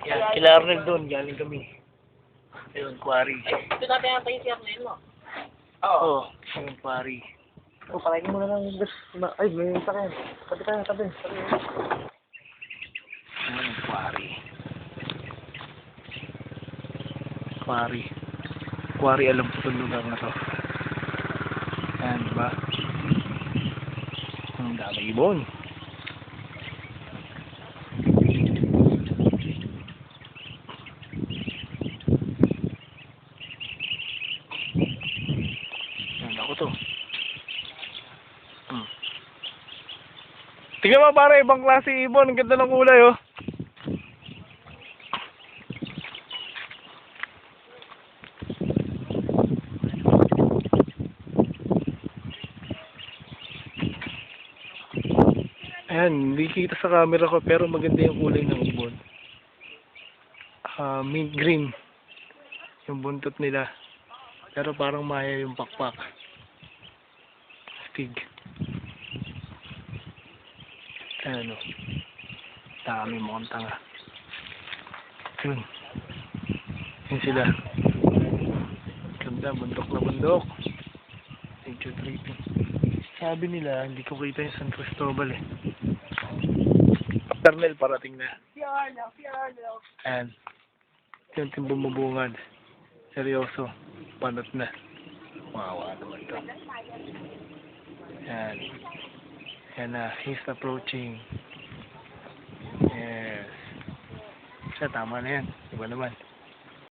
Yan, kila Arnel doon, galing kami. Ayun, quarry. Ito natin ang tayo si Arnel mo. Oo, ayun, quarry. Oh, pakainin mo na lang. Ay, may sakyan. Tabi tayo, tabi. Ayun, quarry. Quarry. Quarry, alam ko itong lugar na to. Ayan, diba? Ang dami ibon. Ayan, ako to. Tingnan mo para ibang klase ibon. Ang ganda ng kulay, oh. Ayan, hindi kita sa camera ko pero maganda yung kulay ng ibon. Mint green yung buntot nila. Pero parang maya yung pakpak. Stig. Ayan o. Dami mukhang tanga. Yun. Yun sila. Ganda, bundok na bundok. Nature tripping. Sabi nila, hindi ko kita yung San Cristobal eh. Arnel, parating na. Fiarlo. Ayan. Yung bumubungad. Seryoso. Panot na. Wawa naman to. Ayan. Ayan na. He's approaching. Yes. Siya, tama na yan. Diba naman?